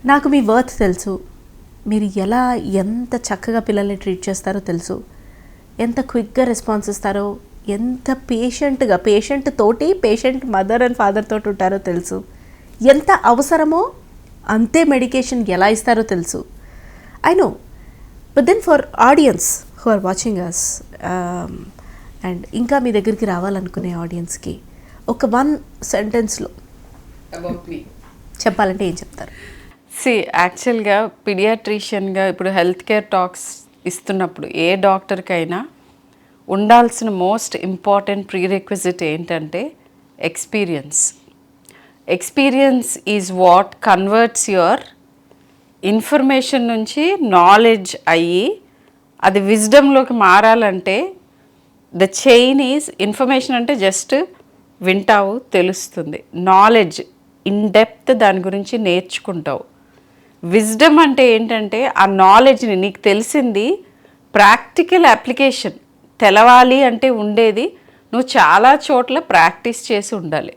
నాకు మీ వర్త్ తెలుసు, మీరు ఎంత చక్కగా పిల్లల్ని ట్రీట్ చేస్తారో తెలుసు, ఎంత క్విక్గా రెస్పాన్స్ ఇస్తారో, ఎంత పేషెంట్ తోటి పేషెంట్ మదర్ అండ్ ఫాదర్ తోటి ఉంటారో తెలుసు, ఎంత అవసరమో అంతే మెడికేషన్ ఎలా ఇస్తారో తెలుసు. I know, but then for audience who are watching us and ఇంకా మీ దగ్గరికి రావాలనుకునే ఆడియన్స్కి ఒక 1 సెంటెన్స్లో చెప్పాలంటే ఏం చెప్తారు? యాక్చువల్గా పీడియాట్రిషియన్గా ఇప్పుడు హెల్త్ కేర్ టాక్స్ ఇస్తున్నప్పుడు ఏ డాక్టర్కైనా ఉండాల్సిన మోస్ట్ ఇంపార్టెంట్ ప్రీరిక్విజిట్ ఏంటంటే experience is what converts your information నుంచి నాలెడ్జ్ అయ్యి అది విజ్డమ్లోకి మారాలంటే ద చైన్ ఈజ్ ఇన్ఫర్మేషన్ అంటే జస్ట్ వింటావు, తెలుస్తుంది. నాలెడ్జ్ ఇన్ డెప్త్ దాని గురించి నేర్చుకుంటావు. విజ్డమ్ అంటే ఏంటంటే ఆ నాలెడ్జ్ని నీకు తెలిసింది ప్రాక్టికల్ అప్లికేషన్ తెలవాలి అంటే ఉండేది నువ్వు చాలా చోట్ల ప్రాక్టీస్ చేసి ఉండాలి.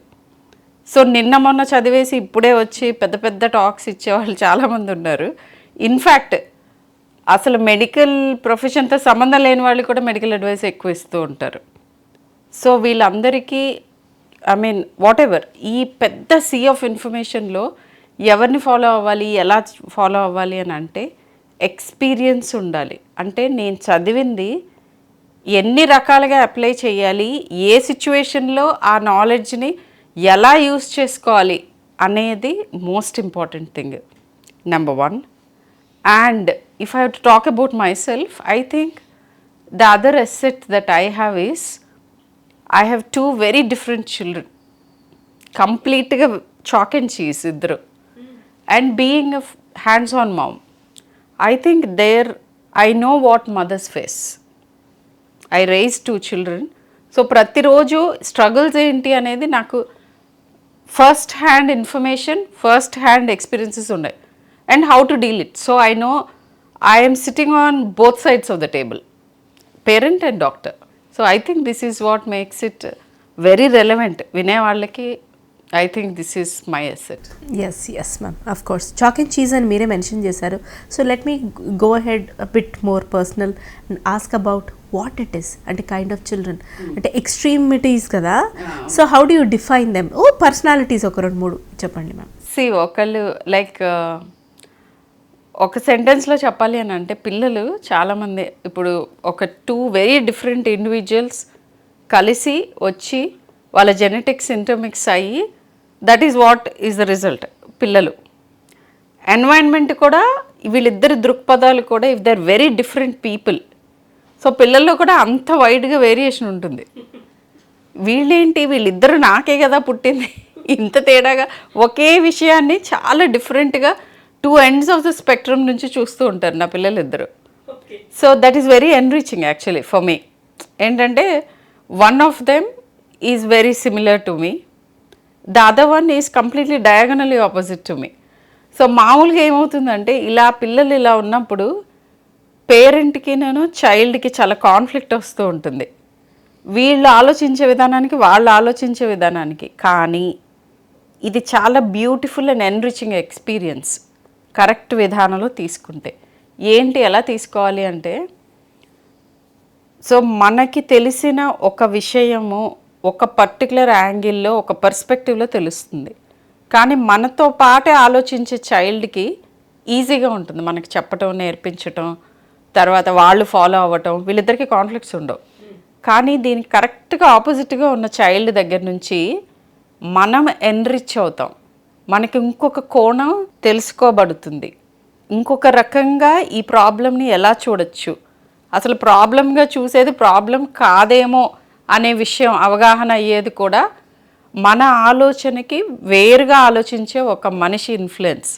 సో నిన్న మొన్న చదివేసి ఇప్పుడే వచ్చి పెద్ద పెద్ద టాక్స్ ఇచ్చేవాళ్ళు చాలామంది ఉన్నారు. ఇన్ఫ్యాక్ట్ అసలు మెడికల్ ప్రొఫెషన్తో సంబంధం లేని వాళ్ళు కూడా మెడికల్ అడ్వైస్ ఎక్కువ ఇస్తూ ఉంటారు. సో వీళ్ళందరికీ వాట్ ఎవర్ ఈ పెద్ద సీ ఆఫ్ ఇన్ఫర్మేషన్లో ఎవరిని ఫాలో అవ్వాలి, ఎలా ఫాలో అవ్వాలి అని అంటే ఎక్స్పీరియన్స్ ఉండాలి. అంటే నేను చదివింది ఎన్ని రకాలుగా అప్లై చేయాలి, ఏ సిచ్యువేషన్లో ఆ నాలెడ్జ్ని ఎలా యూస్ చేసుకోవాలి అనేది most important thing, number 1. And if I have to talk about my self, I think the other asset that I have is I have 2 very different children, completely chalk and cheese iddaru. And being a hands-on mom, I think I know what mothers face. I raised 2 children. So prati roju struggles enti anedi naku first hand information, first hand experiences unnai, and how to deal it. So I know I am sitting on both sides of the table, parent and doctor. So I think this is what makes it very relevant వినేవాళ్ళకి. I think this is my asset. Yes ma'am, of course chalk and cheese అని మీరే mention చేశారు. So let me go ahead bit more personal and ask about what it is. అంటే kind of children అంటే extremities కదా, so how do you define them? Personalities ఒక 2-3 చెప్పండి ma'am. ఒకళ్ళు like ఒక సెంటెన్స్లో చెప్పాలి అని అంటే పిల్లలు చాలామంది ఇప్పుడు ఒక 2 వెరీ డిఫరెంట్ ఇండివిజువల్స్ కలిసి వచ్చి వాళ్ళ జెనెటిక్స్ ఇంటర్మిక్స్ అయ్యి that is what is the result. పిల్లలు ఎన్వైరన్మెంట్ కూడా వీళ్ళిద్దరి దృక్పథాలు కూడా if they are very different people, so పిల్లల్లో కూడా అంత వైడ్గా వేరియేషన్ ఉంటుంది. వీళ్ళిద్దరు నాకే కదా పుట్టింది ఇంత తేడాగా ఒకే విషయాన్ని చాలా డిఫరెంట్గా 2 ends ఆఫ్ ద స్పెక్ట్రమ్ నుంచి చూస్తూ ఉంటారు నా పిల్లలిద్దరు. So that is very enriching actually for me. ఏంటంటే one of them is very similar to me, the other one is completely diagonally opposite to me. So మామూలుగా ఏమవుతుందంటే పిల్లలు ఇలా ఉన్నప్పుడు పేరెంట్కి చైల్డ్కి చాలా కాన్ఫ్లిక్ట్ వస్తూ ఉంటుంది, వీళ్ళు ఆలోచించే విధానానికి వాళ్ళు ఆలోచించే విధానానికి. కానీ ఇది చాలా beautiful and enriching experience correct విధానంలో తీసుకుంటే. ఎలా తీసుకోవాలి అంటే, సో మనకి తెలిసిన ఒక విషయము ఒక పర్టికులర్ యాంగిల్లో ఒక పర్స్పెక్టివ్లో తెలుస్తుంది, కానీ మనతో పాటే ఆలోచించే చైల్డ్కి ఈజీగా ఉంటుంది మనకి చెప్పటం, నేర్పించటం, తర్వాత వాళ్ళు ఫాలో అవ్వటం. వీళ్ళిద్దరికీ కాన్ఫ్లిక్ట్స్ ఉండవు. కానీ దీనికి కరెక్ట్గా ఆపోజిట్గా ఉన్న చైల్డ్ దగ్గర నుంచి మనం ఎన్రిచ్ అవుతాం, మనకి ఇంకొక కోణం తెలుసుకోబడుతుంది, ఇంకొక రకంగా ఈ ప్రాబ్లమ్ని ఎలా చూడొచ్చు, అసలు ప్రాబ్లంగా చూసేది ప్రాబ్లం కాదేమో అనే విషయం అవగాహన అయ్యేది కూడా మన ఆలోచనకి వేరుగా ఆలోచించే ఒక మనిషి ఇన్ఫ్లుయెన్స్.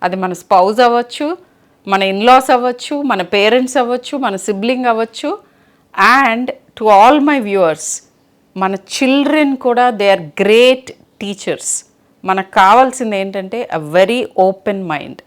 అది మన స్పౌజ్ అవ్వచ్చు, మన ఇన్లాస్ అవ్వచ్చు, మన పేరెంట్స్ అవ్వచ్చు, మన సిబ్లింగ్ అవ్వచ్చు. And to all my viewers, మన చిల్డ్రన్ కూడా దే ఆర్ గ్రేట్ టీచర్స్. మనకు కావాల్సింది ఏంటంటే అ వెరీ ఓపెన్ మైండ్.